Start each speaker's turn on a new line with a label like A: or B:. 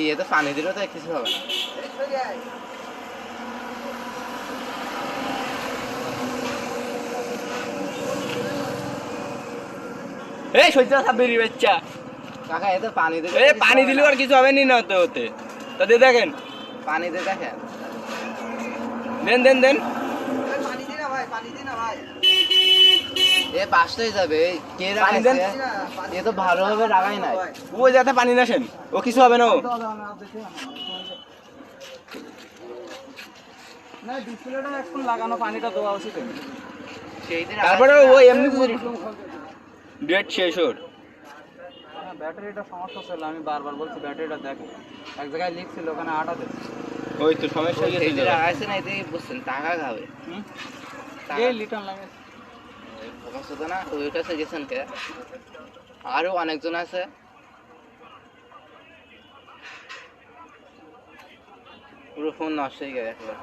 A: ये तो पानी दिलो तो কিছু হবে না।
B: এই সইতা সাবেরি বাচ্চা
A: কাকা এ তো পানি দিলে
B: এই পানি দিলে আর কিছু হবে না হতে হতে তা দিয়ে দেখেন
A: পানি দিয়ে দেখেন
B: দেন দেন দেন
C: পানি দি না ভাই, পানি দি না ভাই।
A: এ পাঁচটাই যাবে কে
B: পানি দেন।
A: রাখাইছে এ তো ভালোভাবে রাখাই নাই
B: ও যাতে পানি নাসেন ও কিছু হবে না ও
C: না ডিসপ্লেটা এখন লাগানো, পানিটা দেওয়া উচিত।
A: সেইতে
B: তারপরে ও এমনি ডেট শেষ ওর
C: ব্যাটারিটা সমস্যা ছিল, আমি বারবার বলছি ব্যাটারিটা দেখ। এক জায়গায় লিক ছিল, ওখানে 8 আছে।
B: ওই তো সমস্যা হয়ে
A: সেইতে
B: গেছে
A: রাখাইছে না এতে বুঝছেন টাকা খাবে
C: এই লিটার লাগে।
A: ফোকাস হতো না ওই কাছে গেছেন কে আরো অনেকজন আছে পুরো ফোন নষ্ট হয়ে গেছে একবার